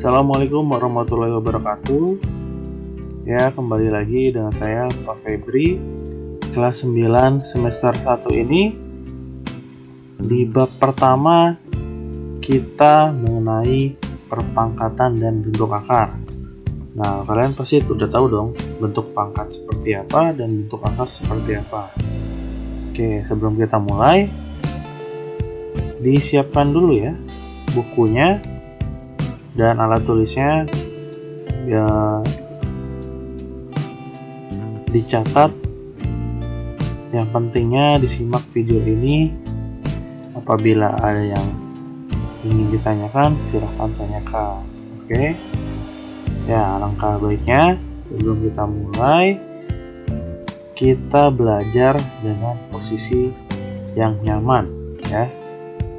Assalamualaikum warahmatullahi wabarakatuh. Ya, kembali lagi dengan saya Pak Febri, kelas 9 semester 1 ini. Di bab pertama kita mengenai perpangkatan dan bentuk akar. Nah, kalian pasti udah tahu dong bentuk pangkat seperti apa dan bentuk akar seperti apa. Oke, sebelum kita mulai, disiapkan dulu ya bukunya dan alat tulisnya, ya dicatat. Yang pentingnya disimak video ini. Apabila ada yang ingin ditanyakan, silahkan tanyakan. Oke. Ya, alangkah baiknya sebelum kita mulai, kita belajar dengan posisi yang nyaman ya.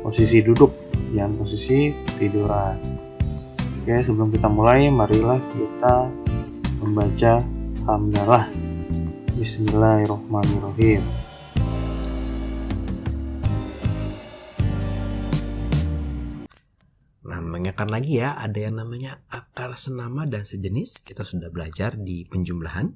Posisi duduk, jangan posisi tiduran. Oke, sebelum kita mulai, marilah kita membaca hamdalah. Bismillahirrahmanirrahim. Nah, mengingatkan lagi ya, ada yang namanya akar senama dan sejenis. Kita sudah belajar di penjumlahan.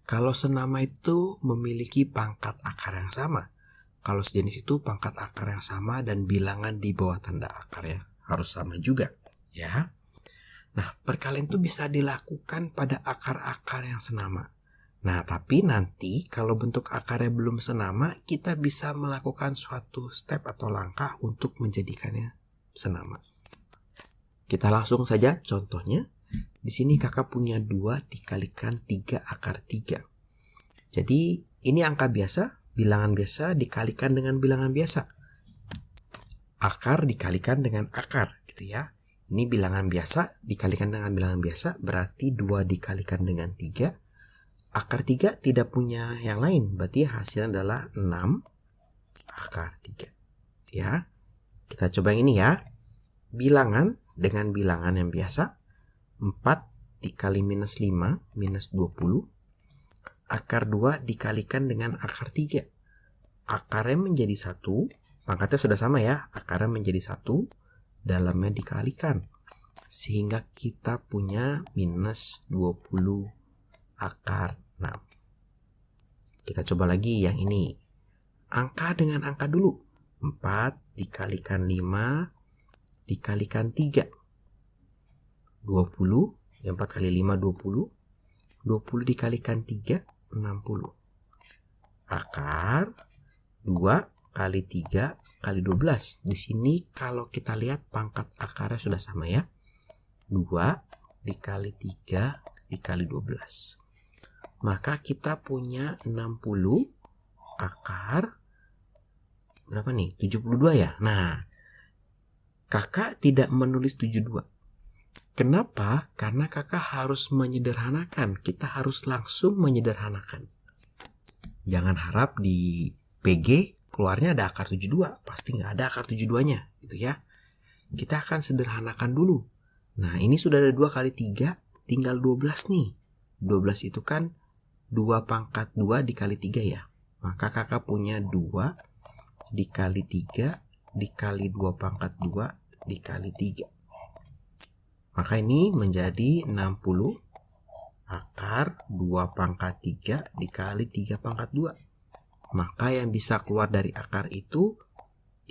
Kalau senama itu memiliki pangkat akar yang sama. Kalau sejenis itu pangkat akar yang sama dan bilangan di bawah tanda akarnya harus sama juga, ya. Nah, perkalian itu bisa dilakukan pada akar-akar yang senama. Nah, tapi nanti kalau bentuk akarnya belum senama, kita bisa melakukan suatu step atau langkah untuk menjadikannya senama. Kita langsung saja contohnya. Di sini kakak punya 2 dikalikan 3 akar 3. Jadi ini angka biasa, bilangan biasa dikalikan dengan bilangan biasa. Akar dikalikan dengan akar gitu ya. Ini bilangan biasa dikalikan dengan bilangan biasa, berarti 2 dikalikan dengan 3. Akar 3 tidak punya yang lain, berarti hasilnya adalah 6 akar 3. Ya. Kita coba yang ini ya. Bilangan dengan bilangan yang biasa. 4 dikali minus 5 minus 20. Akar 2 dikalikan dengan akar 3. Akarnya menjadi 1. Pangkatnya sudah sama ya. Akarnya menjadi 1. Dalamnya dikalikan. Sehingga kita punya minus 20 akar 6. Kita coba lagi yang ini. Angka dengan angka dulu. 4 dikalikan 5 dikalikan 3. 20. Yang 4 kali 5 20. 20 dikalikan 3 60. Akar 2 kali 3 kali 12. Di sini kalau kita lihat pangkat akarnya sudah sama ya. 2 dikali 3 dikali 12. Maka kita punya 60 akar berapa nih? 72 ya. Nah, kakak tidak menulis 72. Kenapa? Karena kakak harus menyederhanakan. Kita harus langsung menyederhanakan. Jangan harap di PG keluarnya ada akar 72. Pasti nggak ada akar 72-nya gitu ya. Kita akan sederhanakan dulu. Nah, ini sudah ada 2 kali 3, tinggal 12 nih. 12 itu kan 2 pangkat 2 dikali 3 ya. Maka kakak punya 2 dikali 3 dikali 2 pangkat 2 dikali 3. Maka ini menjadi 60 akar 2 pangkat 3 dikali 3 pangkat 2. Maka yang bisa keluar dari akar itu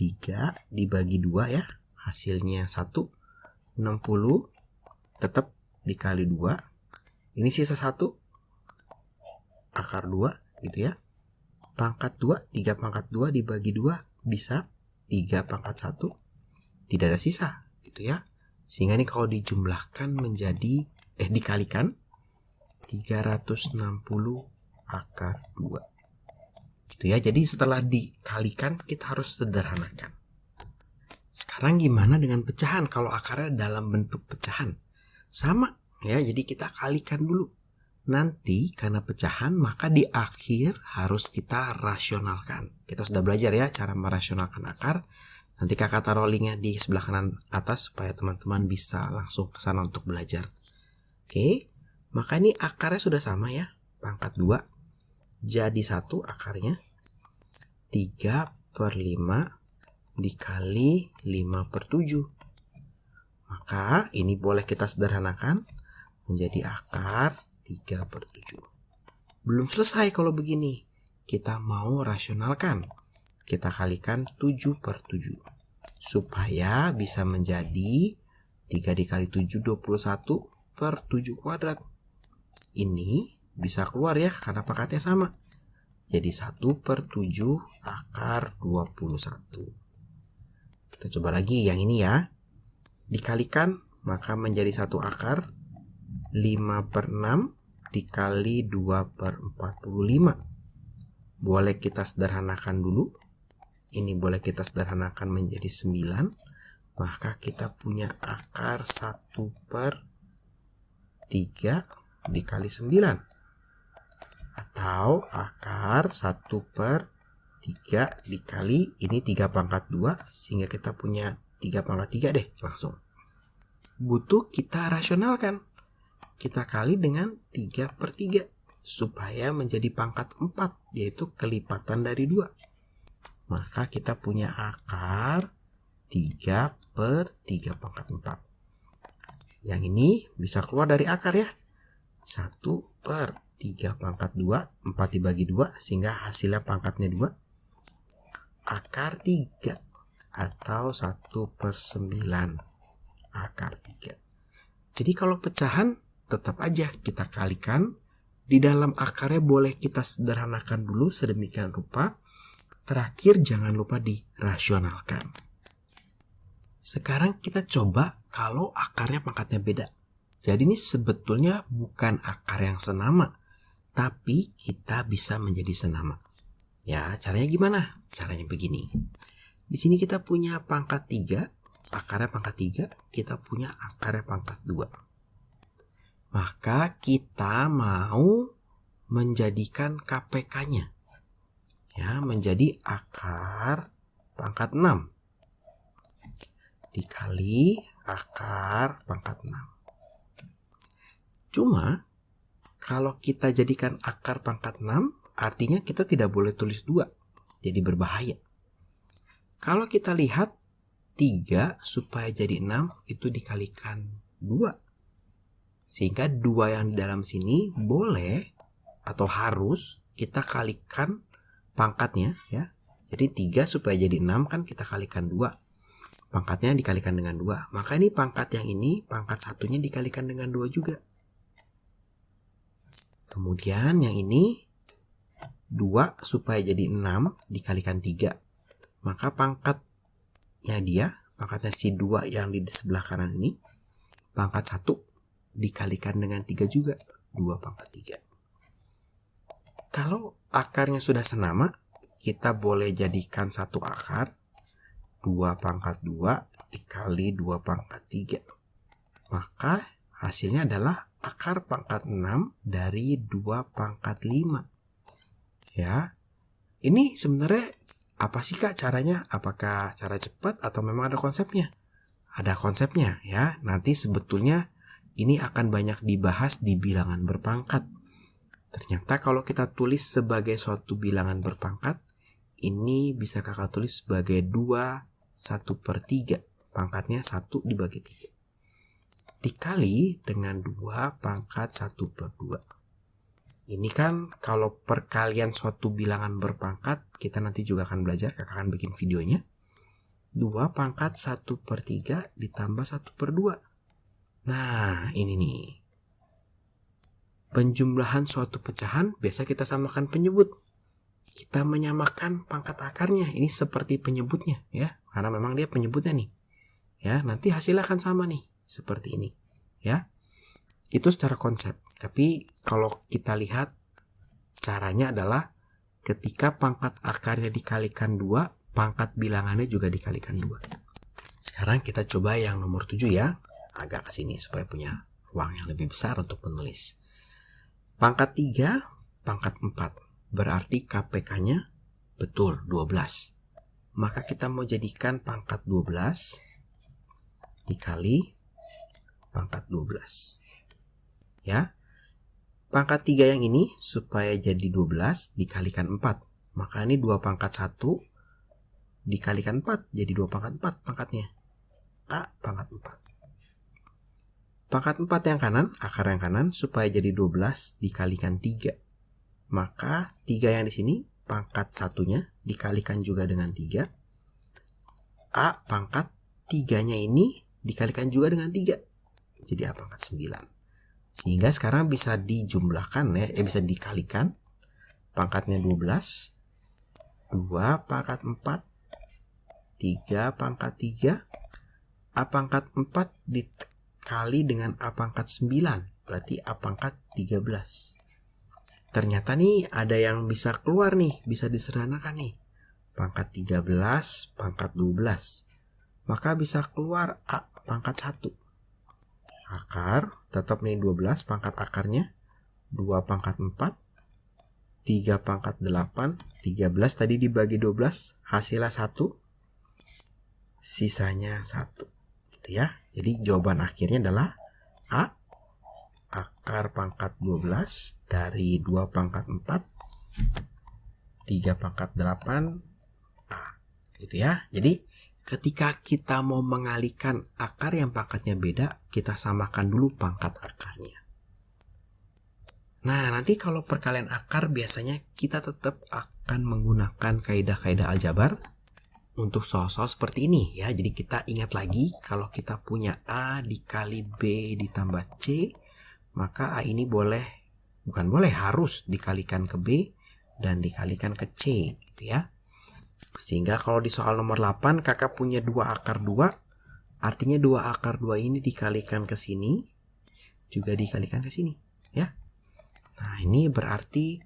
3 dibagi 2 ya. Hasilnya 1. 60 tetap dikali 2. Ini sisa 1. Akar 2 gitu ya. Pangkat 2, 3 pangkat 2 dibagi 2 bisa 3 pangkat 1. Tidak ada sisa gitu ya. Sehingga ini kalau dijumlahkan menjadi dikalikan 360 akar 2. Gitu ya. Jadi setelah dikalikan kita harus sederhanakan. Sekarang gimana dengan pecahan kalau akarnya dalam bentuk pecahan? Sama ya, jadi kita kalikan dulu. Nanti karena pecahan maka di akhir harus kita rasionalkan. Kita sudah belajar ya cara merasionalkan akar. Nanti kakak taruh linknya di sebelah kanan atas supaya teman-teman bisa langsung ke sana untuk belajar. Oke, maka ini akarnya sudah sama ya, pangkat 2. Jadi 1 akarnya 3/5 dikali 5/7. Maka ini boleh kita sederhanakan menjadi akar 3/7. Belum selesai kalau begini. Kita mau rasionalkan. Kita kalikan 7/7. Supaya bisa menjadi 3 dikali 7, 21/7 kuadrat. Ini bisa keluar ya, karena pangkatnya sama. Jadi 1/7 akar 21. Kita coba lagi yang ini ya. Dikalikan, maka menjadi 1 akar 5/6 dikali 2/45. Boleh kita sederhanakan dulu. Ini boleh kita sederhanakan menjadi 9. Maka kita punya akar 1/3 dikali 9. Atau akar 1/3 dikali, ini 3/2, sehingga kita punya 3/3 deh langsung. Butuh kita rasionalkan. Kita kali dengan 3/3 supaya menjadi pangkat 4, yaitu kelipatan dari 2. Maka kita punya akar 3/3/4. Yang ini bisa keluar dari akar ya. 1/3/2, 4 dibagi 2 sehingga hasilnya pangkatnya 2. Akar 3 atau 1/9 akar 3. Jadi kalau pecahan tetap aja kita kalikan. Di dalam akarnya boleh kita sederhanakan dulu sedemikian rupa. Terakhir jangan lupa dirasionalkan. Sekarang kita coba kalau akarnya pangkatnya beda. Jadi ini sebetulnya bukan akar yang senama, tapi kita bisa menjadi senama. Ya, caranya gimana? Caranya begini. Di sini kita punya pangkat 3, akarnya pangkat 3, kita punya akarnya pangkat 2. Maka kita mau menjadikan KPK-nya. Ya, menjadi akar pangkat 6 dikali akar pangkat 6. Cuma kalau kita jadikan akar pangkat 6, artinya kita tidak boleh tulis 2. Jadi berbahaya. Kalau kita lihat 3 supaya jadi 6 itu dikalikan 2. Sehingga 2 yang di dalam sini boleh atau harus kita kalikan pangkatnya ya. Jadi 3 supaya jadi 6 kan kita kalikan 2. Pangkatnya dikalikan dengan 2. Maka ini pangkat yang ini, pangkat satunya dikalikan dengan 2 juga. Kemudian yang ini 2 supaya jadi 6 dikalikan 3. Maka pangkatnya dia, pangkatnya si 2 yang di sebelah kanan ini, pangkat 1 dikalikan dengan 3 juga. 2 pangkat 3. Kalau akarnya sudah senama, kita boleh jadikan satu akar 2 pangkat 2 dikali 2 pangkat 3. Maka hasilnya adalah akar pangkat 6 dari 2 pangkat 5. Ya. Ini sebenarnya apa sih Kak caranya? Apakah cara cepat atau memang ada konsepnya? Ada konsepnya ya. Nanti sebetulnya ini akan banyak dibahas di bilangan berpangkat. Ternyata kalau kita tulis sebagai suatu bilangan berpangkat, ini bisa kakak tulis sebagai 2 1/3. Pangkatnya 1 dibagi 3. Dikali dengan 2 pangkat 1/2. Ini kan kalau perkalian suatu bilangan berpangkat, kita nanti juga akan belajar, kakak akan bikin videonya. 2 pangkat 1/3 ditambah 1/2. Nah, ini nih. Penjumlahan suatu pecahan biasa kita samakan penyebut. Kita menyamakan pangkat akarnya. Ini seperti penyebutnya ya, karena memang dia penyebutnya nih. Ya, nanti hasilnya akan sama nih, seperti ini. Ya. Itu secara konsep. Tapi kalau kita lihat caranya adalah ketika pangkat akarnya dikalikan 2, pangkat bilangannya juga dikalikan 2. Sekarang kita coba yang nomor 7 ya. Agak ke sini supaya punya ruang yang lebih besar untuk menulis. Pangkat 3, pangkat 4. Berarti KPK-nya betul 12. Maka kita mau jadikan pangkat 12 dikali pangkat 12. Ya. Pangkat 3 yang ini supaya jadi 12 dikalikan 4. Maka ini 2 pangkat 1 dikalikan 4 jadi 2 pangkat 4 pangkatnya. A pangkat 4. Pangkat 4 yang kanan, akar yang kanan, supaya jadi 12 dikalikan 3. Maka 3 yang di sini, pangkat satunya dikalikan juga dengan 3. A pangkat 3-nya ini dikalikan juga dengan 3. Jadi A pangkat 9. Sehingga sekarang bisa dijumlahkan ya, bisa dikalikan. Pangkatnya 12. 2 pangkat 4. 3 pangkat 3. A pangkat 4 dikali dengan A pangkat 9. Berarti A pangkat 13. Ternyata nih ada yang bisa keluar nih. Bisa disederhanakan nih. Pangkat 13 pangkat 12. Maka bisa keluar A pangkat 1. Akar tetap nih 12 pangkat akarnya. 2 pangkat 4. 3 pangkat 8. 13 tadi dibagi 12. Hasilnya 1. Sisanya 1. Gitu ya. Jadi jawaban akhirnya adalah A. Akar pangkat 12 dari 2 pangkat 4. 3 pangkat 8. A. Gitu ya. Jadi ketika kita mau mengalihkan akar yang pangkatnya beda, kita samakan dulu pangkat akarnya. Nah, nanti kalau perkalian akar biasanya kita tetap akan menggunakan kaidah-kaidah aljabar untuk soal-soal seperti ini ya. Jadi kita ingat lagi kalau kita punya A dikali B ditambah C, maka A ini harus dikalikan ke B dan dikalikan ke C gitu ya. Sehingga kalau di soal nomor 8 kakak punya 2 akar 2, artinya 2 akar 2 ini dikalikan ke sini juga dikalikan ke sini ya. Nah, ini berarti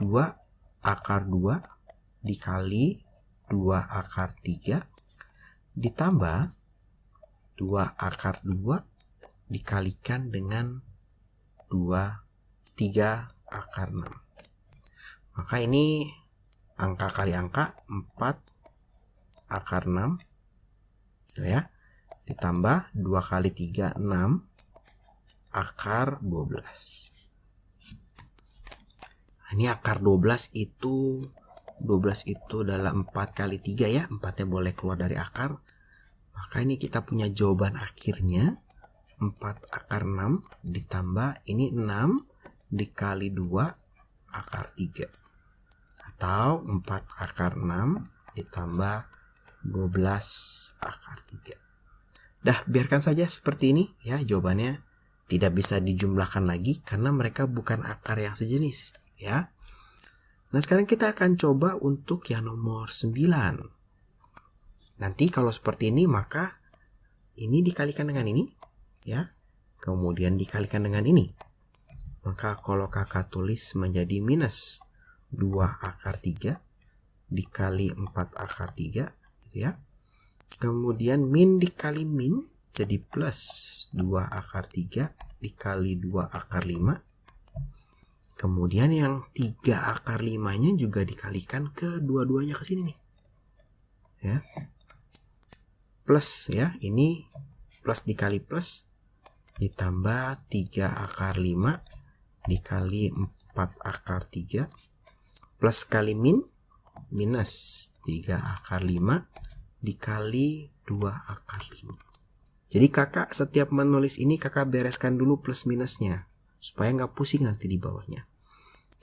2 akar 2 dikali 2 akar 3 ditambah 2 akar 2 dikalikan dengan 3 akar 6. Maka ini angka kali angka 4 akar 6 ya, ditambah 2 kali 3 6 akar 12. Ini akar 12 itu adalah 4 kali 3 ya. 4-nya boleh keluar dari akar. Maka ini kita punya jawaban akhirnya 4 akar 6 ditambah ini 6 dikali 2 akar 3. Atau 4 akar 6 ditambah 12 akar 3. Dah, biarkan saja seperti ini ya. Jawabannya tidak bisa dijumlahkan lagi karena mereka bukan akar yang sejenis ya. Nah, sekarang kita akan coba untuk yang nomor 9. Nanti kalau seperti ini maka ini dikalikan dengan ini ya. Kemudian dikalikan dengan ini. Maka kalau kakak tulis menjadi minus 2 akar 3 dikali 4 akar 3 gitu ya. Kemudian min dikali min jadi plus 2 akar 3 dikali 2 akar 5. Kemudian yang 3 akar 5-nya juga dikalikan ke dua-duanya ke sini nih. Ya. Plus ya, ini plus dikali plus ditambah 3 akar 5 dikali 4 akar 3 plus kali min minus 3 akar 5 dikali 2 akar 5. Jadi kakak setiap menulis ini kakak bereskan dulu plus minusnya supaya nggak pusing nanti di bawahnya.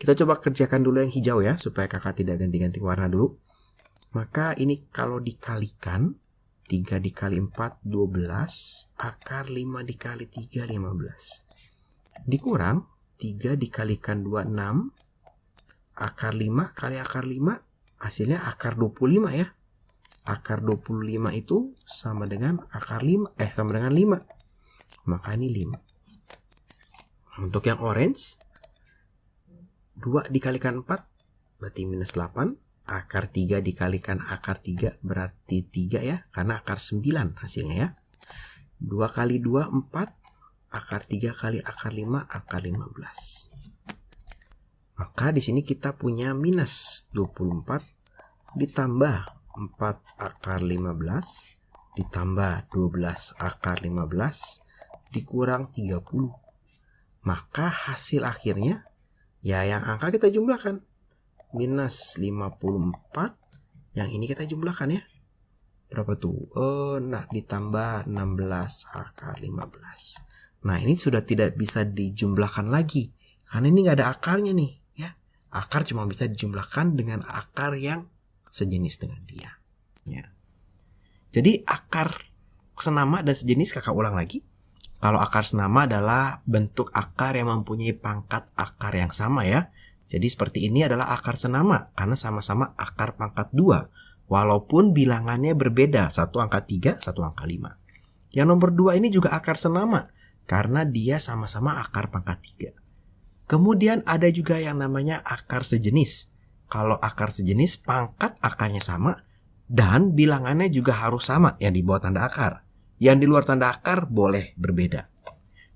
Kita coba kerjakan dulu yang hijau ya supaya kakak tidak ganti-ganti warna dulu. Maka ini kalau dikalikan 3 dikali 4 12 akar 5 dikali 3 15 dikurang 3 dikalikan 2 6 akar 5 kali akar 5 hasilnya akar 25 ya. Akar 25 itu sama dengan akar 5 sama dengan 5. Maka ini 5. Untuk yang orange 2 dikalikan 4 berarti minus 8. Akar 3 dikalikan akar 3 berarti 3 ya. Karena akar 9 hasilnya ya. 2 kali 2 4. Akar 3 kali akar 5 akar 15. Maka di sini kita punya minus 24 ditambah 4 akar 15 ditambah 12 akar 15 dikurang 30. Maka hasil akhirnya ya yang angka kita jumlahkan. Minus 54 yang ini kita jumlahkan ya. berapa tuh? Nah, ditambah 16 akar 15. Nah, ini sudah tidak bisa dijumlahkan lagi. Karena ini nggak ada akarnya nih. Ya. Akar cuma bisa dijumlahkan dengan akar yang sejenis dengan dia. Ya. Jadi akar senama dan sejenis kakak ulang lagi. Kalau akar senama adalah bentuk akar yang mempunyai pangkat akar yang sama ya. Jadi seperti ini adalah akar senama karena sama-sama akar pangkat 2. Walaupun bilangannya berbeda, satu angka 3, satu angka 5. Yang nomor 2 ini juga akar senama karena dia sama-sama akar pangkat 3. Kemudian ada juga yang namanya akar sejenis. Kalau akar sejenis pangkat akarnya sama dan bilangannya juga harus sama yang di bawah tanda akar. Yang di luar tanda akar boleh berbeda.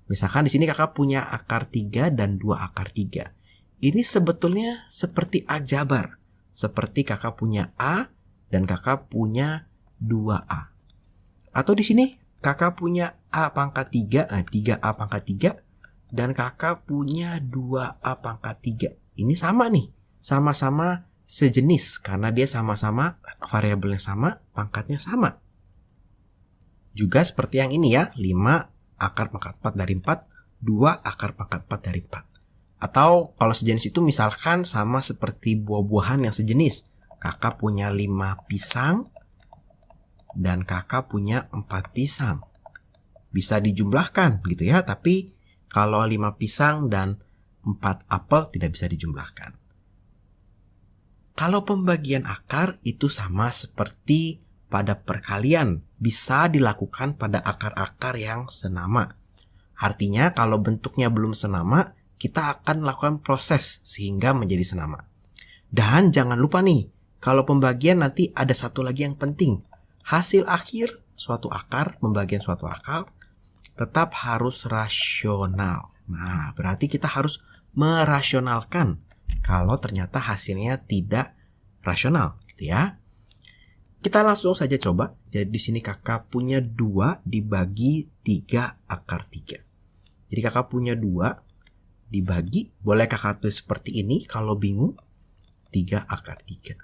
Misalkan di sini kakak punya akar 3 dan 2 akar 3. Ini sebetulnya seperti aljabar. Seperti kakak punya A dan kakak punya 2A. Atau di sini kakak punya A pangkat 3, 3A pangkat 3. Dan kakak punya 2A pangkat 3. Ini sama nih. Sama-sama sejenis karena dia sama-sama variabelnya sama, pangkatnya sama. Juga seperti yang ini ya, 5 akar pangkat 4 dari 4, 2 akar pangkat 4 dari 4. Atau kalau sejenis itu misalkan sama seperti buah-buahan yang sejenis. Kakak punya 5 pisang dan kakak punya 4 pisang. Bisa dijumlahkan gitu ya, tapi kalau 5 pisang dan 4 apel tidak bisa dijumlahkan. Kalau pembagian akar itu sama seperti pada perkalian, bisa dilakukan pada akar-akar yang senama. Artinya kalau bentuknya belum senama, kita akan melakukan proses sehingga menjadi senama. Dan jangan lupa nih, kalau pembagian nanti ada satu lagi yang penting. Hasil akhir suatu akar, pembagian suatu akar, tetap harus rasional. Nah, berarti kita harus merasionalkan kalau ternyata hasilnya tidak rasional, gitu ya. Kita langsung saja coba. Jadi di sini kakak punya 2 dibagi 3 akar 3. Jadi kakak punya 2 dibagi, boleh kakak tulis seperti ini kalau bingung, 3 akar 3.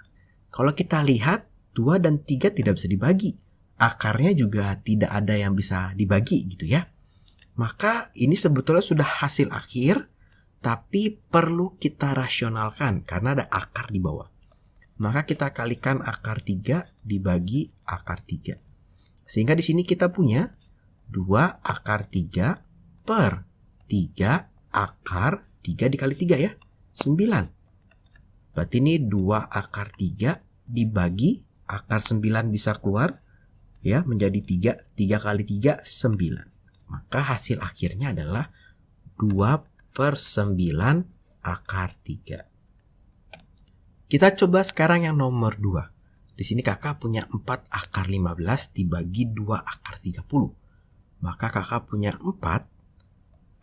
Kalau kita lihat 2 dan 3 tidak bisa dibagi. Akarnya juga tidak ada yang bisa dibagi gitu ya. Maka ini sebetulnya sudah hasil akhir, tapi perlu kita rasionalkan karena ada akar di bawah. Maka kita kalikan akar 3 dibagi akar 3. Sehingga di sini kita punya 2 akar 3 per 3 akar 3 dikali 3 ya, 9. Berarti ini 2 akar 3 dibagi akar 9 bisa keluar ya menjadi 3. 3 kali 3, 9. Maka hasil akhirnya adalah 2 per 9 akar 3. Kita coba sekarang yang nomor 2. Di sini kakak punya 4 akar 15 dibagi 2 akar 30. Maka kakak punya 4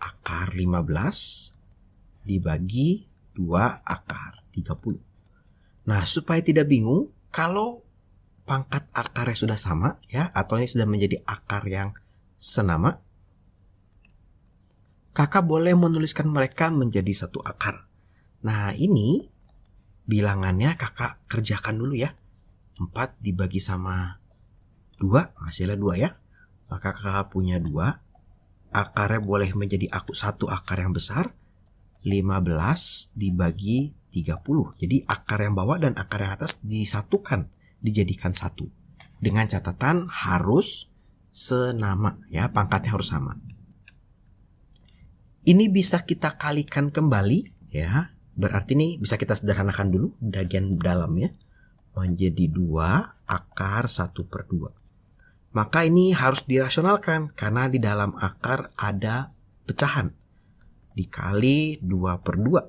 akar 15 dibagi 2 akar 30. Nah, supaya tidak bingung, kalau pangkat akarnya sudah sama ya, atau ini sudah menjadi akar yang senama, kakak boleh menuliskan mereka menjadi satu akar. Nah, ini bilangannya kakak kerjakan dulu ya. 4 dibagi sama 2, hasilnya 2 ya. Maka kakak punya 2. Akarnya boleh menjadi satu akar yang besar. 15 dibagi 30. Jadi akar yang bawah dan akar yang atas disatukan, dijadikan satu. Dengan catatan harus senama ya, pangkatnya harus sama. Ini bisa kita kalikan kembali ya. Berarti ini bisa kita sederhanakan dulu bagian dalamnya. Menjadi 2 akar 1 per 2. Maka ini harus dirasionalkan karena di dalam akar ada pecahan. Dikali 2 per 2.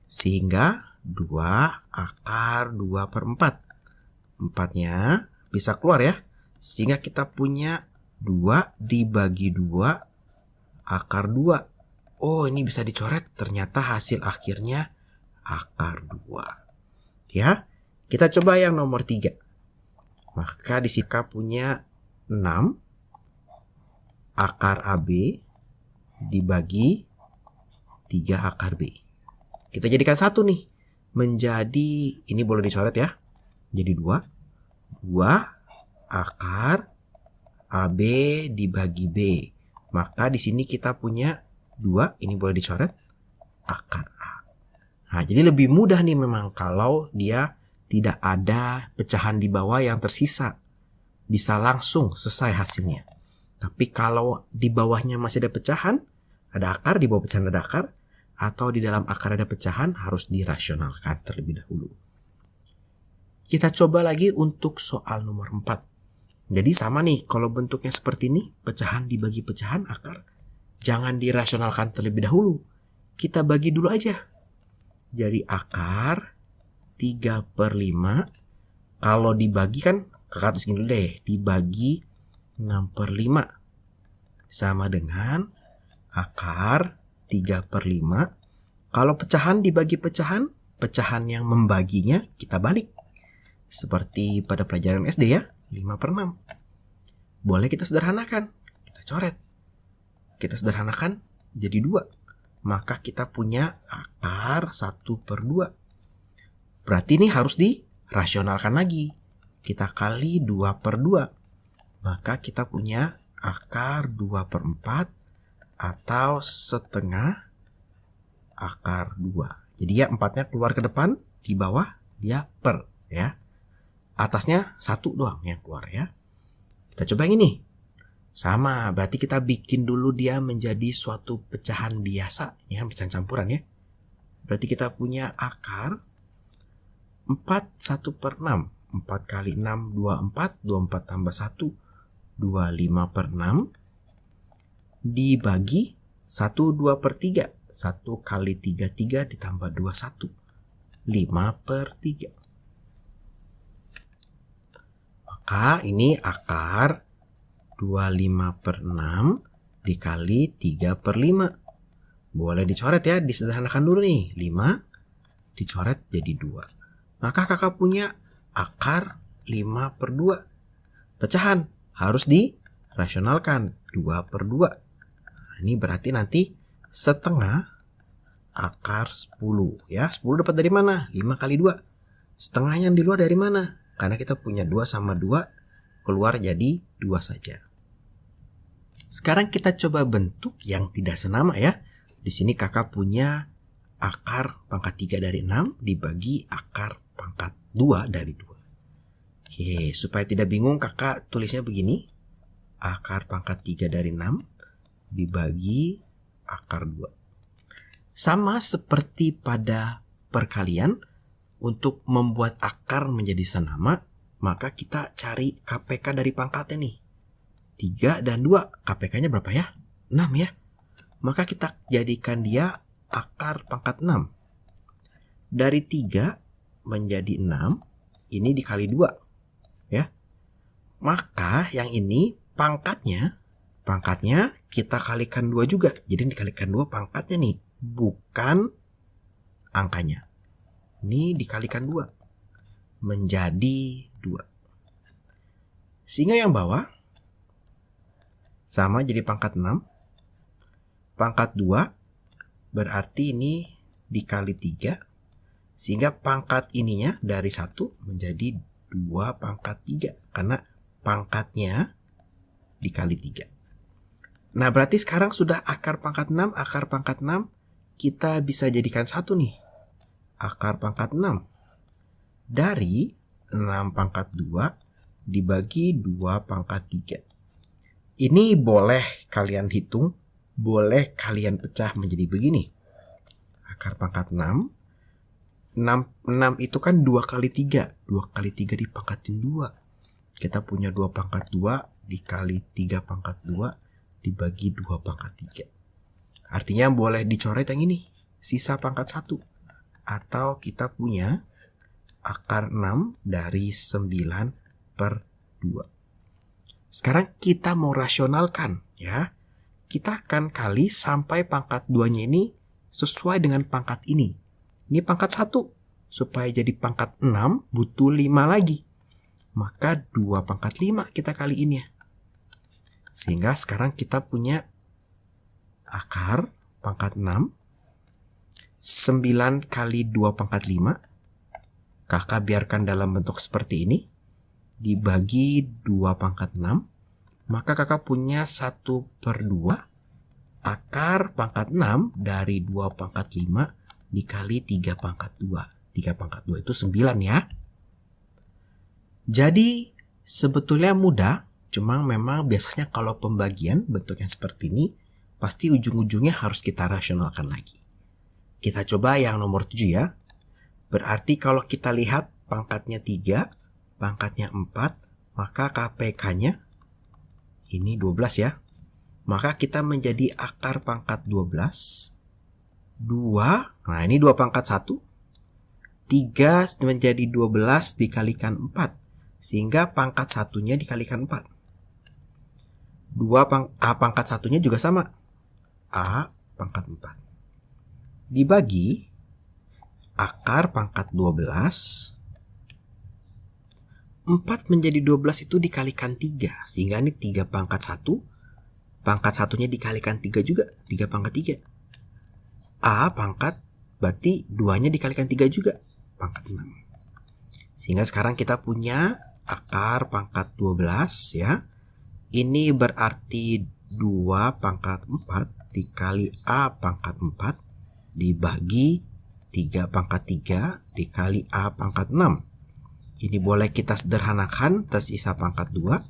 Sehingga 2 akar 2 per 4. 4-nya bisa keluar ya. Sehingga kita punya 2 dibagi 2 akar 2. Oh, ini bisa dicoret. Ternyata hasil akhirnya akar 2. Ya, kita coba yang nomor 3. Maka di sini kita punya 6 akar AB dibagi 3 akar B. Kita jadikan satu nih. Menjadi, ini boleh dicoret ya. Jadi 2. 2 akar AB dibagi B. Maka di sini kita punya 2, ini boleh dicoret, akar A. Nah, jadi lebih mudah nih memang kalau dia tidak ada pecahan di bawah yang tersisa. Bisa langsung selesai hasilnya. Tapi kalau di bawahnya masih ada pecahan, ada akar, di bawah pecahan ada akar, atau di dalam akar ada pecahan, harus dirasionalkan terlebih dahulu. Kita coba lagi untuk soal nomor 4. Jadi sama nih, kalau bentuknya seperti ini, pecahan dibagi pecahan akar, jangan dirasionalkan terlebih dahulu. Kita bagi dulu aja. Jadi akar 3/5, kalau dibagi kan, kakak tulis gini dulu deh, dibagi 6/5 sama dengan akar 3/5. Kalau pecahan dibagi pecahan, pecahan yang membaginya kita balik. Seperti pada pelajaran SD ya, 5/6. Boleh kita sederhanakan, kita coret. Kita sederhanakan jadi 2. Maka kita punya akar 1/2. Berarti ini harus dirasionalkan lagi. Kita kali 2/2. Maka kita punya akar 2/4 atau setengah akar 2. Jadi ya 4-nya keluar ke depan, di bawah dia per ya. Atasnya 1 doang yang keluar ya. Kita coba yang ini. Sama, berarti kita bikin dulu dia menjadi suatu pecahan biasa, ya, pecahan campuran ya. Berarti kita punya akar 4 1/6. 4 kali 6 24, 24 tambah 1 25/6 dibagi 1 2/3. 1 kali 3 3 ditambah 2 1 5/3. Maka ini akar 25/6 dikali 3/5. Boleh dicoret ya, disederhanakan dulu nih. 5 dicoret jadi 2. Maka kakak punya akar 5/2. Pecahan harus dirasionalkan 2/2. Nah, ini berarti nanti setengah akar 10 ya. 10 dapat dari mana? 5 kali 2. Setengahnya yang di luar dari mana? Karena kita punya 2 sama 2, keluar jadi 2 saja. Sekarang kita coba bentuk yang tidak senama ya. Di sini kakak punya akar pangkat 3 dari 6 dibagi akar pangkat 2 dari 2. Oke, supaya tidak bingung kakak tulisnya begini. Akar pangkat 3 dari 6 dibagi akar 2. Sama seperti pada perkalian, untuk membuat akar menjadi senama, maka kita cari KPK dari pangkatnya nih. 3 dan 2, KPK-nya berapa ya? 6 ya. Maka kita jadikan dia akar pangkat 6. Dari 3 menjadi 6, ini dikali 2 ya. Maka yang ini pangkatnya kita kalikan 2 juga. Jadi dikalikan 2 pangkatnya nih, bukan angkanya. Ini dikalikan 2 menjadi 2. Sehingga yang bawah sama jadi pangkat 6. Pangkat 2 berarti ini dikali 3. Sehingga pangkat ininya dari 1 menjadi 2 pangkat 3. Karena pangkatnya dikali 3. Nah, berarti sekarang sudah akar pangkat 6, akar pangkat 6 kita bisa jadikan 1 nih. Akar pangkat 6 dari 6 pangkat 2 dibagi 2 pangkat 3. Ini boleh kalian hitung, boleh kalian pecah menjadi begini. Akar pangkat 6 itu kan 2 kali 3. 2 kali 3 dipangkatin 2. Kita punya 2 pangkat 2 dikali 3 pangkat 2 dibagi 2 pangkat 3. Artinya boleh dicoret yang ini, sisa pangkat 1. Atau kita punya akar 6 dari 9/2. Sekarang kita mau rasionalkan ya. Kita akan kali sampai pangkat 2-nya ini sesuai dengan pangkat ini. Ini pangkat 1. Supaya jadi pangkat 6 butuh 5 lagi. Maka 2 pangkat 5 kita kaliin ya. Sehingga sekarang kita punya akar pangkat 6. 9 kali 2 pangkat 5. Kakak biarkan dalam bentuk seperti ini. dibagi 2 pangkat 6, maka kakak punya 1/2 akar pangkat 6 dari 2 pangkat 5 dikali 3 pangkat 2. 3 pangkat 2 itu 9 ya. Jadi sebetulnya mudah, cuma memang biasanya kalau pembagian bentuknya seperti ini, pasti ujung-ujungnya harus kita rasionalkan lagi. Kita coba yang nomor 7 ya. Berarti kalau kita lihat pangkatnya 3, pangkatnya 4, maka KPK-nya ini 12 ya. Maka kita menjadi akar pangkat 12, 2, nah ini 2 pangkat 1, 3 menjadi 12 dikalikan 4, sehingga pangkat satunya dikalikan 4. A pangkat satunya juga sama, A pangkat 4. Dibagi akar pangkat 12, 4 menjadi 12 itu dikalikan 3, sehingga ini 3 pangkat 1, pangkat satunya dikalikan 3 juga, 3 pangkat 3. A pangkat, berarti 2-nya dikalikan 3 juga, pangkat 6. Sehingga sekarang kita punya akar pangkat 12 ya. Ini berarti 2 pangkat 4 dikali A pangkat 4 dibagi 3 pangkat 3 dikali A pangkat 6. Ini boleh kita sederhanakan, tersisa pangkat 2.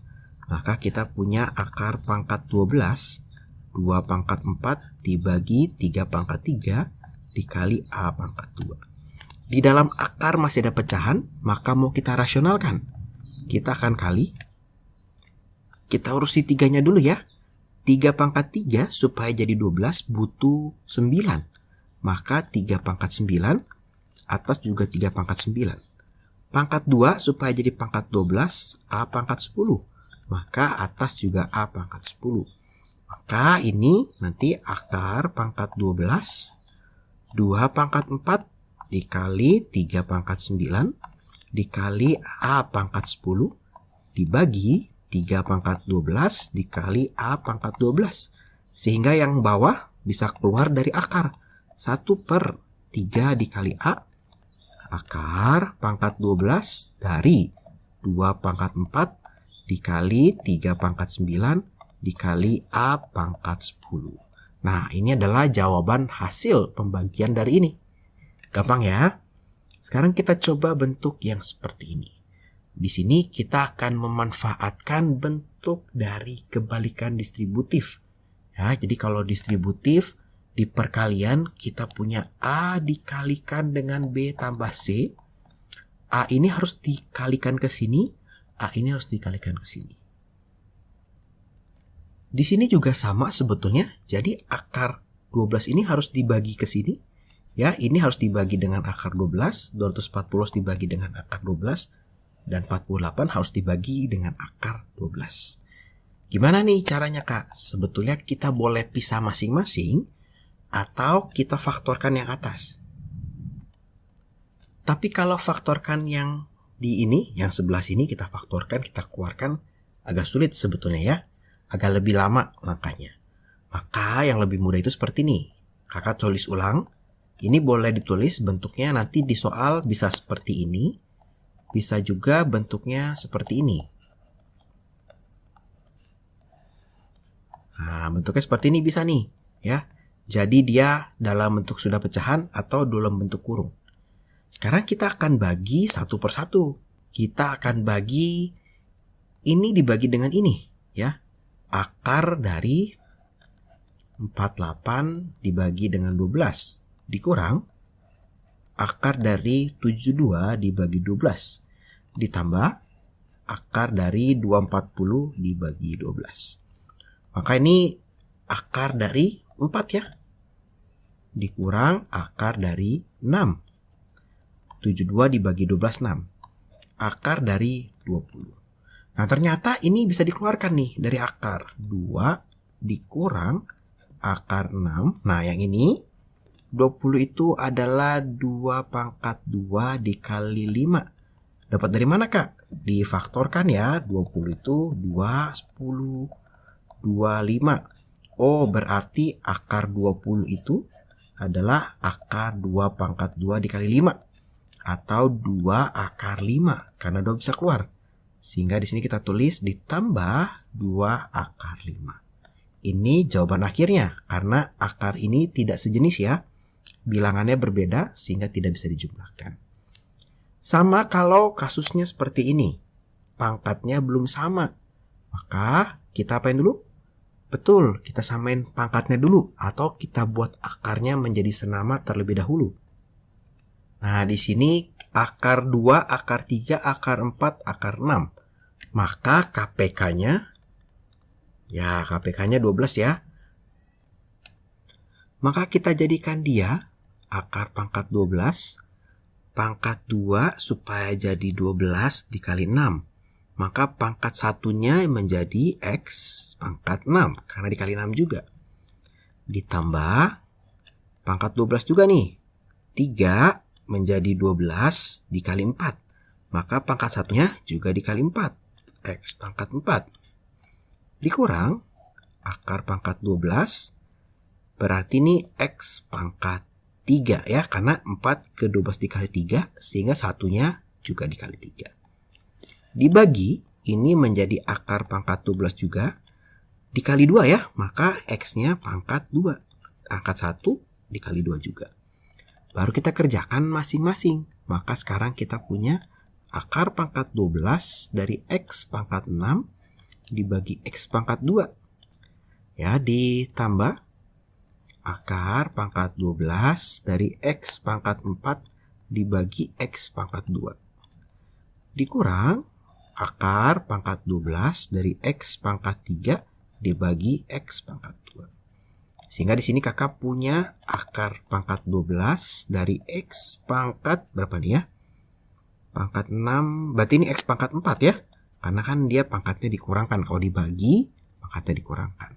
Maka kita punya akar pangkat 12, 2 pangkat 4 dibagi 3 pangkat 3 dikali A pangkat 2. Di dalam akar masih ada pecahan, maka mau kita rasionalkan. Kita akan kali. Kita urusi 3-nya dulu ya. 3 pangkat 3 supaya jadi 12 butuh 9. Maka 3 pangkat 9, atas juga 3 pangkat 9. Pangkat 2 supaya jadi pangkat 12, A pangkat 10. Maka atas juga A pangkat 10. Maka ini nanti akar pangkat 12, 2 pangkat 4 dikali 3 pangkat 9 dikali A pangkat 10 dibagi 3 pangkat 12 dikali A pangkat 12. Sehingga yang bawah bisa keluar dari akar. 1/3 dikali A. Akar pangkat 12 dari 2 pangkat 4 dikali 3 pangkat 9 dikali A pangkat 10. Nah, ini adalah jawaban hasil pembagian dari ini. Gampang ya? Sekarang kita coba bentuk yang seperti ini. Di sini kita akan memanfaatkan bentuk dari kebalikan distributif. Ya, jadi kalau distributif di perkalian kita punya A dikalikan dengan B tambah C. A ini harus dikalikan ke sini, A ini harus dikalikan ke sini. Di sini juga sama sebetulnya. Jadi akar 12 ini harus dibagi ke sini. Ya, ini harus dibagi dengan akar 12, 240 harus dibagi dengan akar 12, dan 48 harus dibagi dengan akar 12. Gimana nih caranya Kak? Sebetulnya kita boleh pisah masing-masing, atau kita faktorkan yang atas. Tapi kalau faktorkan yang di ini, yang sebelah sini kita faktorkan, kita keluarkan, agak sulit sebetulnya ya. Agak lebih lama langkahnya. Maka yang lebih mudah itu seperti ini. Kakak tulis ulang. Ini boleh ditulis bentuknya nanti di soal bisa seperti ini. Bisa juga bentuknya seperti ini. Nah, bentuknya seperti ini bisa nih. Ya. Jadi dia dalam bentuk sudah pecahan atau dalam bentuk kurung. Sekarang kita akan bagi satu per satu. Kita akan bagi ini dibagi dengan ini. Ya. Akar dari 48 dibagi dengan 12 dikurang akar dari 72 dibagi 12 ditambah akar dari 240 dibagi 12. Maka ini akar dari 4 ya. Dikurang akar dari 6. 72 dibagi 12 6. Akar dari 20. Nah, ternyata ini bisa dikeluarkan nih dari akar 2 dikurang akar 6. Nah, yang ini 20 itu adalah 2 pangkat 2 dikali 5. Dapat dari mana Kak? Difaktorkan ya. 20 itu 2, 10, 2, 5. Oh, berarti akar 20 itu adalah akar 2 pangkat 2 dikali 5. Atau 2 akar 5. Karena 2 bisa keluar. Sehingga di sini kita tulis ditambah 2 akar 5. Ini jawaban akhirnya karena akar ini tidak sejenis ya. Bilangannya berbeda sehingga tidak bisa dijumlahkan. Sama kalau kasusnya seperti ini. Pangkatnya belum sama. Maka kita apain dulu? Betul, kita samain pangkatnya dulu atau kita buat akarnya menjadi senama terlebih dahulu. Nah, di sini akar 2, akar 3, akar 4, akar 6. Maka KPK-nya 12 ya. Maka kita jadikan dia akar pangkat 12, pangkat 2 supaya jadi 12 dikali 6. Maka pangkat satunya menjadi X pangkat 6 karena dikali 6 juga. Ditambah pangkat 12 juga nih. 3 menjadi 12 dikali 4. Maka pangkat satunya juga dikali 4. X pangkat 4. Dikurang akar pangkat 12. Berarti ini X pangkat 3 ya. Karena 4 ke 12 dikali 3. Sehingga satunya juga dikali 3. Dibagi ini menjadi akar pangkat 12 juga. Dikali 2 ya. Maka X-nya pangkat 2. Angkat 1 dikali 2 juga. Baru kita kerjakan masing-masing. Maka sekarang kita punya akar pangkat 12 dari X pangkat 6 dibagi X pangkat 2. Ya, ditambah akar pangkat 12 dari X pangkat 4 dibagi X pangkat 2. Dikurang akar pangkat 12 dari X pangkat 3 dibagi X pangkat 2. Sehingga di sini kakak punya akar pangkat 12 dari X pangkat berapa nih ya? Pangkat 6, berarti ini X pangkat 4 ya. Karena kan dia pangkatnya dikurangkan. Kalau dibagi, pangkatnya dikurangkan.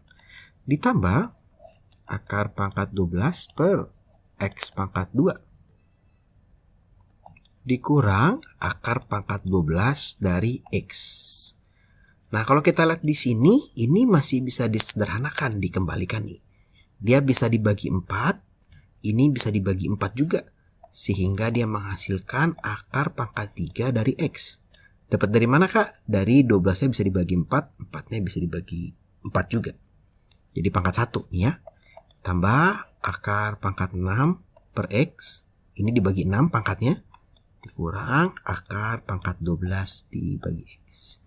Ditambah akar pangkat 12 per X pangkat 2. Dikurang akar pangkat 12 dari X. Nah, kalau kita lihat di sini, ini masih bisa disederhanakan, dikembalikan nih. Dia bisa dibagi 4, ini bisa dibagi 4 juga. Sehingga dia menghasilkan akar pangkat 3 dari X. Dapat dari mana kak? Dari 12-nya bisa dibagi 4, 4-nya bisa dibagi 4 juga. Jadi pangkat 1 nih ya. Tambah akar pangkat 6 per X. Ini dibagi 6 pangkatnya. Dikurang akar pangkat 12 dibagi X.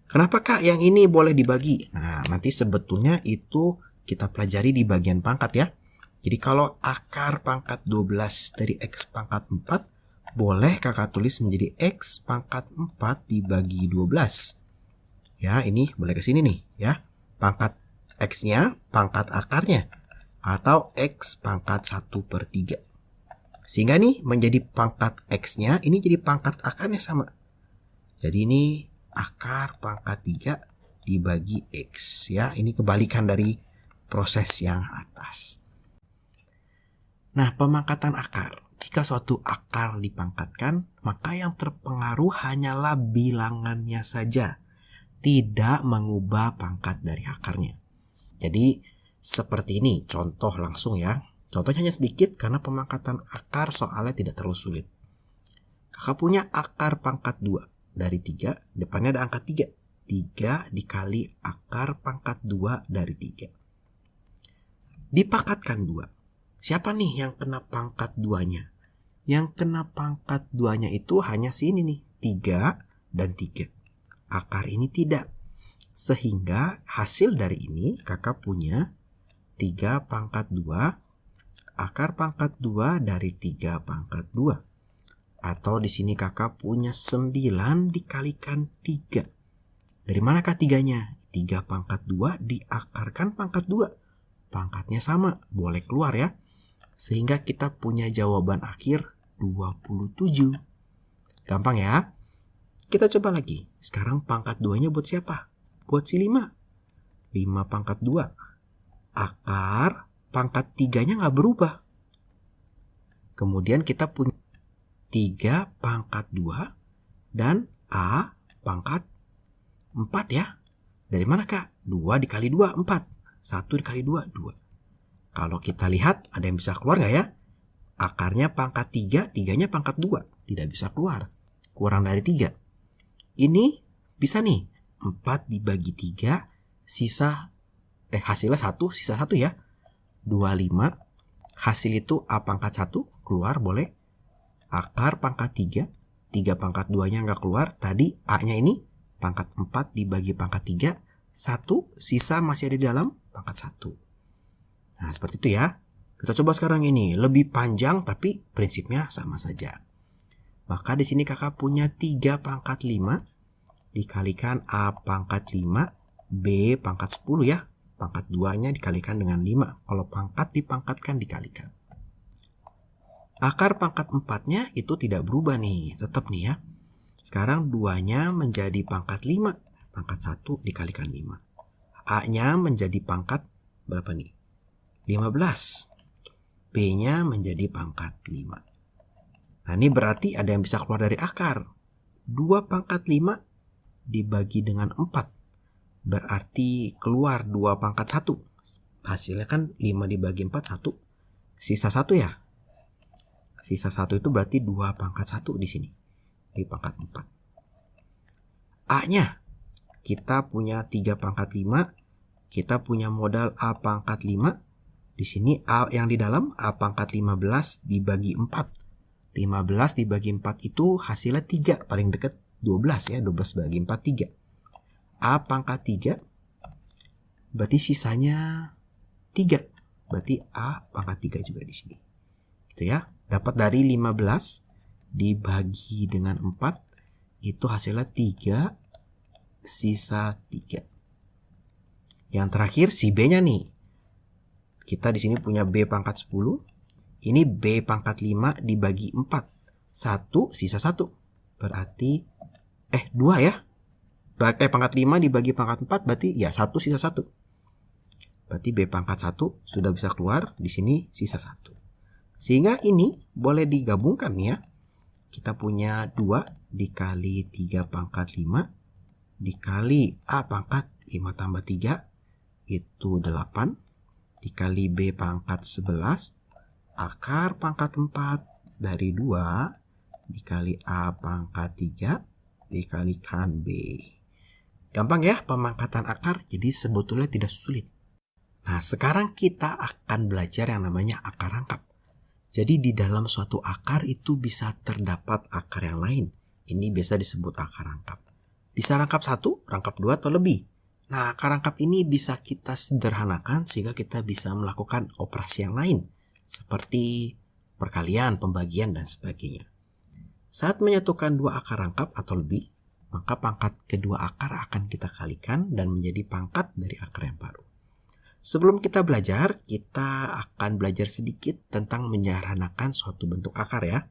Kenapa kak yang ini boleh dibagi? Nah, nanti sebetulnya itu kita pelajari di bagian pangkat ya. Jadi kalau akar pangkat 12 dari X pangkat 4, boleh kakak tulis menjadi X pangkat 4 dibagi 12. Ya, ini boleh ke sini nih ya. Pangkat X-nya, pangkat akarnya. Atau X pangkat 1/3. Sehingga nih menjadi pangkat X-nya, ini jadi pangkat akarnya sama. Jadi ini akar pangkat 3 dibagi X ya. Ini kebalikan dari proses yang atas. Nah, pemangkatan akar. Jika suatu akar dipangkatkan, maka yang terpengaruh hanyalah bilangannya saja, tidak mengubah pangkat dari akarnya. Jadi, seperti ini contoh langsung ya. Contohnya hanya sedikit karena pemangkatan akar soalnya tidak terlalu sulit. Kakak punya akar pangkat 2 dari 3, depannya ada angka 3. 3 dikali akar pangkat 2 dari 3. Dipangkatkan 2. Siapa nih yang kena pangkat 2-nya? Yang kena pangkat 2-nya itu hanya sini nih, 3 dan 3. Akar ini tidak. Sehingga hasil dari ini kakak punya 3 pangkat 2, akar pangkat 2 dari 3 pangkat 2. Atau di sini kakak punya 9 dikalikan 3. Dari manakah 3-nya? 3 pangkat 2 diakarkan pangkat 2. Pangkatnya sama, boleh keluar ya. Sehingga kita punya jawaban akhir 27. Gampang ya. Kita coba lagi. Sekarang pangkat 2-nya buat siapa? Buat si 5. 5 pangkat 2. Akar pangkat 3-nya nggak berubah. Kemudian kita punya 3 pangkat 2 dan A pangkat 4 ya. Dari mana kak? 2 dikali 2, 4. 1 dikali 2, 2. Kalau kita lihat, ada yang bisa keluar nggak ya? Akarnya pangkat 3, 3-nya pangkat 2. Tidak bisa keluar. Kurang dari 3. Ini Bisa nih, 4 dibagi 3, hasilnya 1, sisa 1 ya. 25, hasil itu A pangkat 1, keluar boleh. Akar pangkat 3, 3 pangkat 2-nya nggak keluar. Tadi A-nya ini pangkat 4 dibagi pangkat 3, 1, sisa masih ada di dalam pangkat 1. Nah, seperti itu ya. Kita coba sekarang ini, lebih panjang tapi prinsipnya sama saja. Maka di sini kakak punya 3 pangkat 5 dikalikan A pangkat 5, B pangkat 10 ya. Pangkat 2-nya dikalikan dengan 5. Kalau pangkat dipangkatkan dikalikan. Akar pangkat 4-nya itu tidak berubah nih, tetap nih ya. Sekarang 2-nya menjadi pangkat 5. Pangkat 1 dikalikan 5. A-nya menjadi pangkat berapa nih? 15. B-nya menjadi pangkat 5. Nah, ini berarti ada yang bisa keluar dari akar. 2 pangkat 5 dibagi dengan 4. Berarti keluar 2 pangkat 1. Hasilnya kan 5 dibagi 4, 1. Sisa 1 ya. Sisa 1 itu berarti 2 pangkat 1 di sini. Di pangkat 4. A-nya. Kita punya 3 pangkat 5. Kita punya modal A pangkat 5. Di sini A yang di dalam A pangkat 15 dibagi 4. 15 dibagi 4 itu hasilnya 3. Paling dekat 12 ya. 12 bagi 4, 3. A pangkat 3. Berarti sisanya 3. Berarti A pangkat 3 juga di sini. Gitu ya. Dapat dari 15 dibagi dengan 4. Itu hasilnya 3. Sisa 3. Yang terakhir si B-nya nih. Kita di sini punya B pangkat 10. Ini B pangkat 5 dibagi 4. 1 sisa 1. Berarti 2 ya. Pangkat 5 dibagi pangkat 4 berarti ya 1 sisa 1. Berarti B pangkat 1 sudah bisa keluar. Di sini sisa 1. Sehingga ini boleh digabungkan ya. Kita punya 2 dikali 3 pangkat 5 dikali A pangkat 5 tambah 3 itu 8. Dikali B pangkat 11, akar pangkat 4 dari 2, dikali A pangkat 3, dikalikan B. Gampang ya pemangkatan akar, jadi sebetulnya tidak sulit. Nah, sekarang kita akan belajar yang namanya akar rangkap. Jadi di dalam suatu akar itu bisa terdapat akar yang lain. Ini biasa disebut akar rangkap. Bisa rangkap 1, rangkap 2, atau lebih. Nah, akar rangkap ini bisa kita sederhanakan sehingga kita bisa melakukan operasi yang lain seperti perkalian, pembagian, dan sebagainya. Saat menyatukan 2 akar rangkap atau lebih, maka pangkat kedua akar akan kita kalikan dan menjadi pangkat dari akar yang baru. Sebelum kita belajar, kita akan belajar sedikit tentang menyederhanakan suatu bentuk akar ya.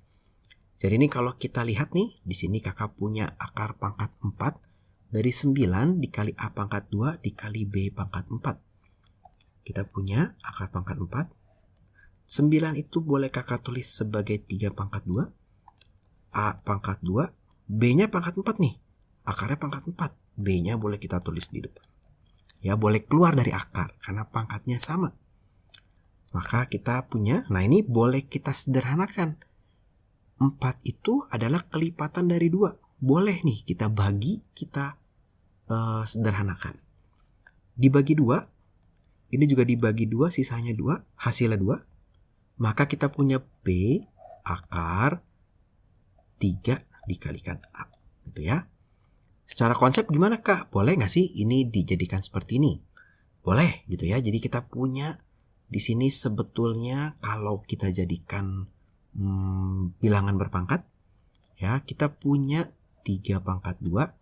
Jadi ini kalau kita lihat nih, di sini kakak punya akar pangkat 4. Dari 9 dikali A pangkat 2 dikali B pangkat 4. Kita punya akar pangkat 4. 9 itu boleh kakak tulis sebagai 3 pangkat 2. A pangkat 2. B-nya pangkat 4 nih. Akarnya pangkat 4. B-nya boleh kita tulis di depan. Ya, boleh keluar dari akar karena pangkatnya sama. Maka kita punya, nah ini boleh kita sederhanakan. 4 itu adalah kelipatan dari 2. Boleh nih kita bagi, kita sederhanakan. Dibagi 2, ini juga dibagi 2, sisanya 2, hasilnya 2. Maka kita punya B akar 3 dikalikan A. Gitu ya. Secara konsep gimana kak? Boleh nggak sih ini dijadikan seperti ini? Boleh gitu ya. Jadi kita punya di sini sebetulnya kalau kita jadikan bilangan berpangkat, ya kita punya 3 pangkat 2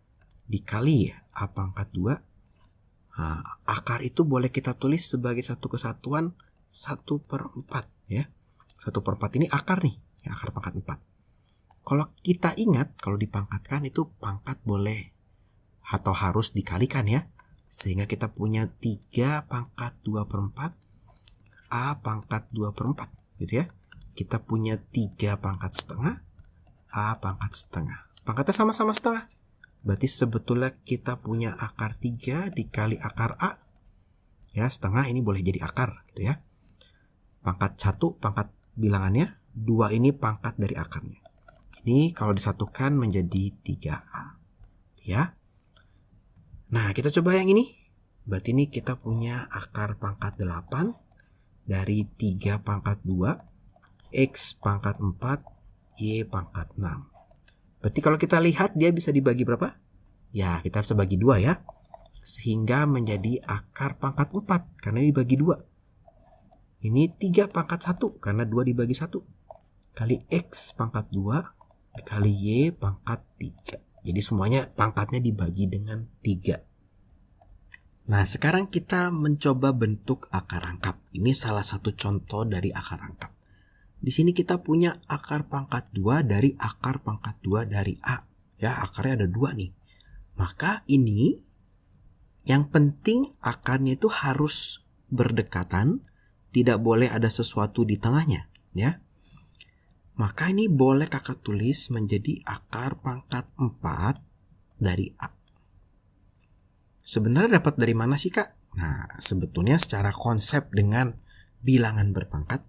dikali ya A pangkat 2. Nah, akar itu boleh kita tulis sebagai satu kesatuan 1/4 ya. 1/4 ini akar nih, ya, akar pangkat 4. Kalau kita ingat, kalau dipangkatkan itu pangkat boleh atau harus dikalikan ya. Sehingga kita punya 3 pangkat 2/4 A pangkat 2/4 gitu ya. Kita punya 3 pangkat setengah A pangkat setengah. Pangkatnya sama-sama setengah. Berarti sebetulnya kita punya akar 3 dikali akar A. Ya, setengah ini boleh jadi akar gitu ya. Pangkat 1 pangkat bilangannya, 2 ini pangkat dari akarnya. Ini kalau disatukan menjadi 3A. Ya. Nah, kita coba yang ini. Berarti ini kita punya akar pangkat 8 dari 3 pangkat 2, X pangkat 4, Y pangkat 6. Berarti kalau kita lihat dia bisa dibagi berapa? Ya, kita bisa bagi 2 ya. Sehingga menjadi akar pangkat 4 karena dibagi 2. Ini 3 pangkat 1 karena 2 dibagi 1. Kali X pangkat 2 kali Y pangkat 3. Jadi semuanya pangkatnya dibagi dengan 3. Nah, sekarang kita mencoba bentuk akar rangkap. Ini salah satu contoh dari akar rangkap. Di sini kita punya akar pangkat 2 dari akar pangkat 2 dari A. Ya, akarnya ada 2 nih. Maka ini yang penting akarnya itu harus berdekatan, tidak boleh ada sesuatu di tengahnya, ya. Maka ini boleh kakak tulis menjadi akar pangkat 4 dari A. Sebenarnya dapat dari mana sih, Kak? Nah, sebetulnya secara konsep dengan bilangan berpangkat,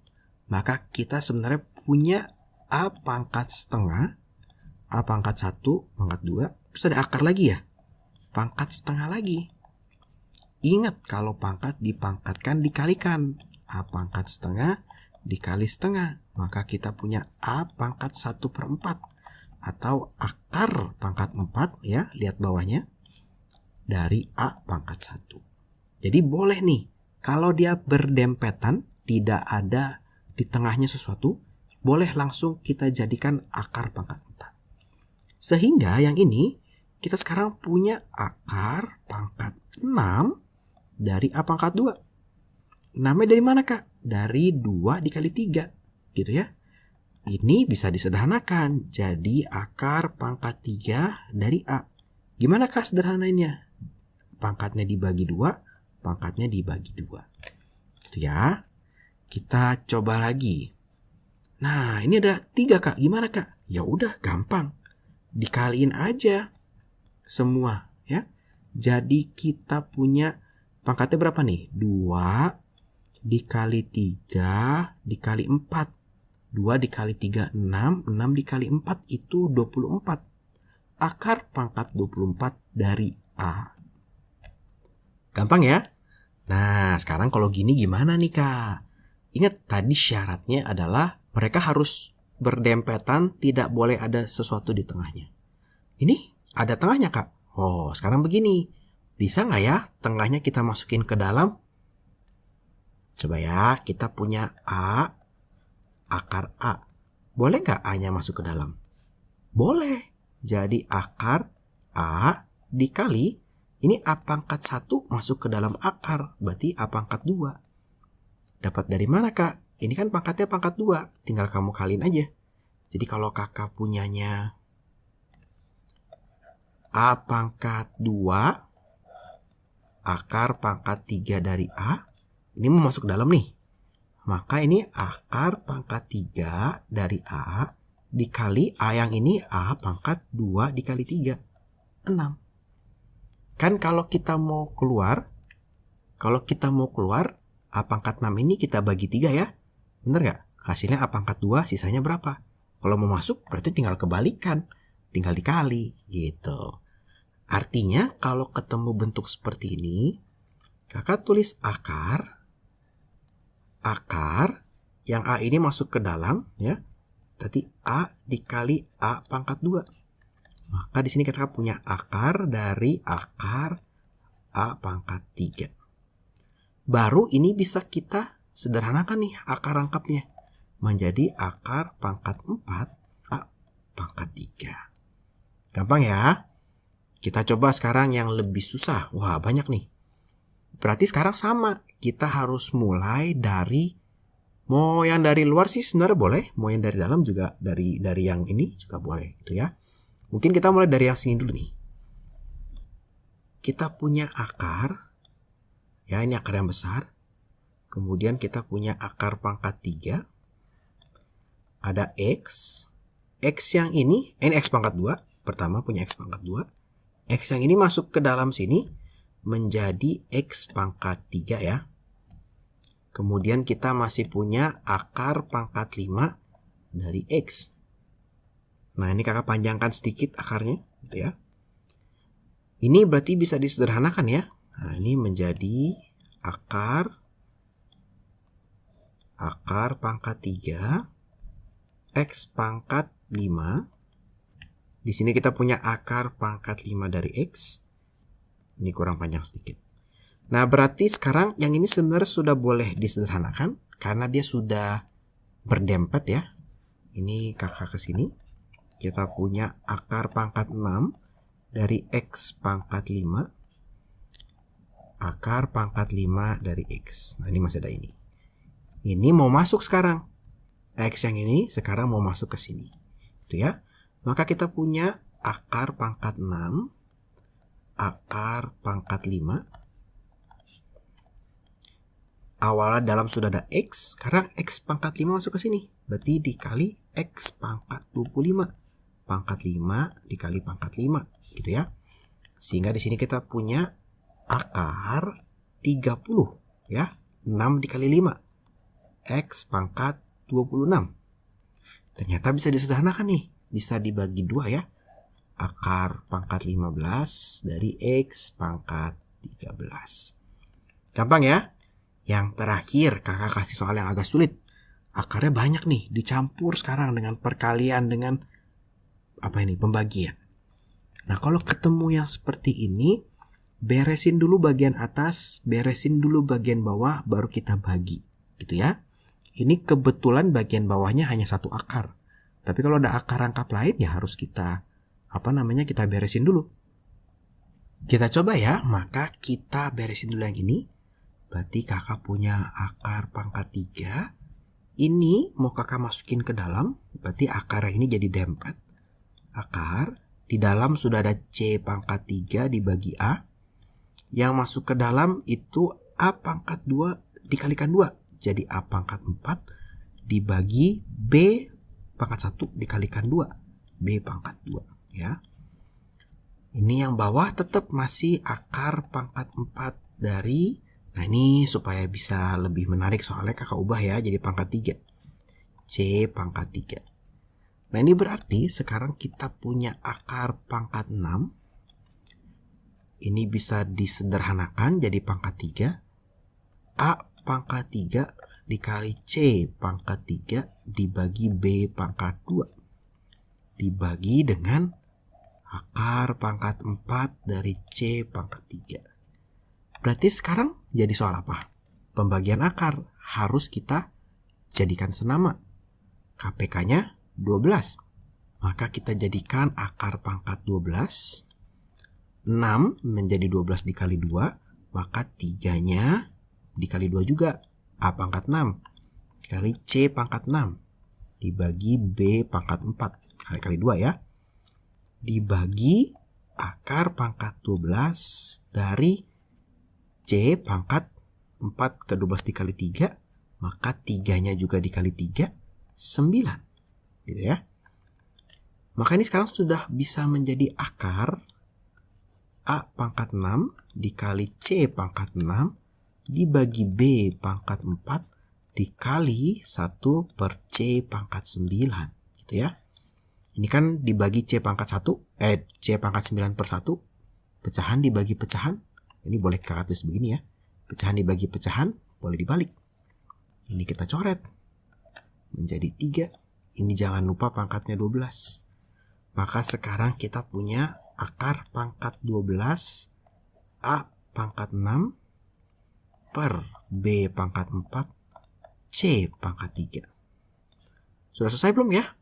maka kita sebenarnya punya A pangkat setengah, A pangkat 1, pangkat 2, terus ada akar lagi ya, pangkat setengah lagi. Ingat kalau pangkat dipangkatkan dikalikan, A pangkat setengah dikali setengah, maka kita punya A pangkat 1/4 atau akar pangkat 4 ya, lihat bawahnya, dari A pangkat 1. Jadi boleh nih, kalau dia berdempetan, tidak ada di tengahnya sesuatu, boleh langsung kita jadikan akar pangkat 4. Sehingga yang ini, kita sekarang punya akar pangkat 6 dari A pangkat 2. 6-nya dari mana, Kak? Dari 2 dikali 3, gitu ya. Ini bisa disederhanakan, jadi akar pangkat 3 dari A. Gimana, Kak, sederhananya? Pangkatnya dibagi 2, pangkatnya dibagi 2. Gitu ya. Kita coba lagi. Nah, ini ada 3, Kak. Gimana, Kak? Ya udah, gampang. Dikaliin aja semua, ya. Jadi kita punya pangkatnya berapa nih? 2 dikali 3 dikali 4. 2 dikali 3, 6. 6 dikali 4 itu 24. Akar pangkat 24 dari A. Gampang ya? Nah, sekarang kalau gini gimana nih, Kak? Ingat tadi syaratnya adalah mereka harus berdempetan, tidak boleh ada sesuatu di tengahnya. Ini ada tengahnya, Kak. Oh, sekarang begini. Bisa nggak ya tengahnya kita masukin ke dalam? Coba ya, kita punya A, akar A. Boleh nggak A-nya masuk ke dalam? Boleh. Jadi akar A dikali, ini A pangkat 1 masuk ke dalam akar, berarti A pangkat 2. Dapat dari mana, Kak? Ini kan pangkatnya pangkat 2, tinggal kamu kaliin aja. Jadi kalau kakak punyanya A pangkat 2, akar pangkat 3 dari A, ini mau masuk dalam nih. Maka ini akar pangkat 3 dari A dikali A yang ini A pangkat 2 dikali 3, 6. Kan kalau kita mau keluar A pangkat 6 ini kita bagi 3 ya. Bener gak? Hasilnya A pangkat 2, sisanya berapa? Kalau mau masuk berarti tinggal kebalikan, tinggal dikali gitu. Artinya kalau ketemu bentuk seperti ini, kakak tulis akar yang A ini masuk ke dalam ya. Tadi A dikali A pangkat 2. Maka di sini kita punya akar dari akar A pangkat 3. Baru ini bisa kita sederhanakan nih akar rangkapnya menjadi akar pangkat 4 A pangkat 3. Gampang ya? Kita coba sekarang yang lebih susah. Wah, banyak nih. Berarti sekarang sama. Kita harus mulai dari, mau yang dari luar sih sebenarnya boleh, mau yang dari dalam juga, dari yang ini juga boleh gitu ya. Mungkin kita mulai dari yang sini dulu nih. Kita punya akar, ya ini akar yang besar. Kemudian kita punya akar pangkat 3. Ada X. X yang ini X pangkat 2. Pertama punya X pangkat 2. X yang ini masuk ke dalam sini menjadi X pangkat 3 ya. Kemudian kita masih punya akar pangkat 5 dari X. Nah, ini kakak panjangkan sedikit akarnya gitu ya. Ini berarti bisa disederhanakan ya. Nah, ini menjadi akar pangkat 3 X pangkat 5. Di sini kita punya akar pangkat 5 dari X. Ini kurang panjang sedikit. Nah, berarti sekarang yang ini sebenarnya sudah boleh disederhanakan karena dia sudah berdempet ya. Ini kakak ke sini. Kita punya akar pangkat 6 dari X pangkat 5. Akar pangkat 5 dari X. Nah, ini masih ada ini. Ini mau masuk sekarang. X yang ini sekarang mau masuk ke sini. Itu ya. Maka kita punya akar pangkat 6. Akar pangkat 5. Awalnya dalam sudah ada X. Sekarang X pangkat 5 masuk ke sini. Berarti dikali X pangkat 25. Pangkat 5 dikali pangkat 5. Gitu ya. Sehingga di sini kita punya akar 30. Ya. 6 dikali 5. X pangkat 26. Ternyata bisa disederhanakan nih. Bisa dibagi 2 ya. Akar pangkat 15 dari X pangkat 13. Gampang ya. Yang terakhir kakak kasih soal yang agak sulit. Akarnya banyak nih. Dicampur sekarang dengan perkalian dengan pembagian. Nah, kalau ketemu yang seperti ini, beresin dulu bagian atas, beresin dulu bagian bawah, baru kita bagi. Gitu ya. Ini kebetulan bagian bawahnya hanya satu akar. Tapi kalau ada akar rangkap lain ya harus kita kita beresin dulu. Kita coba ya, maka kita beresin dulu yang ini. Berarti kakak punya akar pangkat 3. Ini mau kakak masukin ke dalam, berarti akar yang ini jadi dempet. Akar, di dalam sudah ada C pangkat 3 dibagi A. Yang masuk ke dalam itu A pangkat 2 dikalikan 2. Jadi A pangkat 4 dibagi B pangkat 1 dikalikan 2. B pangkat 2 ya. Ini yang bawah tetap masih akar pangkat 4 dari. Nah, ini supaya bisa lebih menarik soalnya kakak ubah ya jadi pangkat 3. C pangkat 3. Nah, ini berarti sekarang kita punya akar pangkat 6. Ini bisa disederhanakan jadi pangkat 3. A pangkat 3 dikali C pangkat 3 dibagi B pangkat 2. Dibagi dengan akar pangkat 4 dari C pangkat 3. Berarti sekarang jadi soal apa? Pembagian akar harus kita jadikan senama. KPK-nya 12. Maka kita jadikan akar pangkat 12. 6 menjadi 12 dikali 2. Maka 3-nya dikali 2 juga. A pangkat 6 dikali C pangkat 6 dibagi B pangkat 4 kali 2 ya. Dibagi akar pangkat 12 dari C pangkat 4 ke 12 dikali 3. Maka 3-nya juga dikali 3 9. Gitu ya. Maka ini sekarang sudah bisa menjadi akar A pangkat 6 dikali C pangkat 6 dibagi B pangkat 4 dikali 1 per C pangkat 9. Gitu ya. Ini kan dibagi C pangkat 1, C pangkat 9 per 1. Pecahan dibagi pecahan. Ini boleh kakak tulis begini ya. Pecahan dibagi pecahan, boleh dibalik. Ini kita coret. Menjadi 3. Ini jangan lupa pangkatnya 12. Maka sekarang kita punya akar pangkat 12 A pangkat 6 per B pangkat 4 C pangkat 3. Sudah selesai belum ya?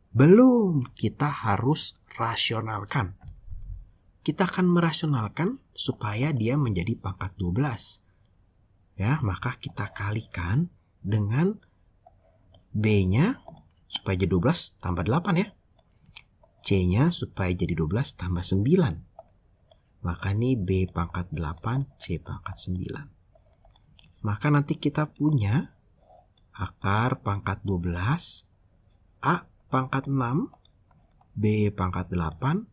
Belum. Kita harus rasionalkan. Kita akan merasionalkan supaya dia menjadi pangkat 12. Ya, maka kita kalikan dengan B-nya supaya jadi 12 tambah 8 ya. C-nya supaya jadi 12 tambah 9. Maka ini B pangkat 8, C pangkat 9. Maka nanti kita punya akar pangkat 12, A pangkat 6, B pangkat 8,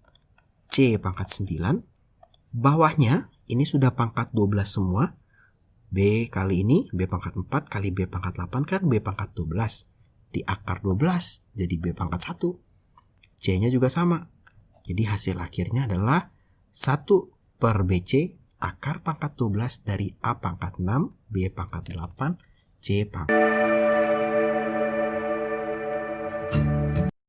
C pangkat 9. Bawahnya ini sudah pangkat 12 semua. B kali ini, B pangkat 4 kali B pangkat 8 kan B pangkat 12. Di akar 12 jadi B pangkat 1. C-nya juga sama. Jadi hasil akhirnya adalah 1/BC akar pangkat 12 dari A pangkat 6, B pangkat 8, C pangkat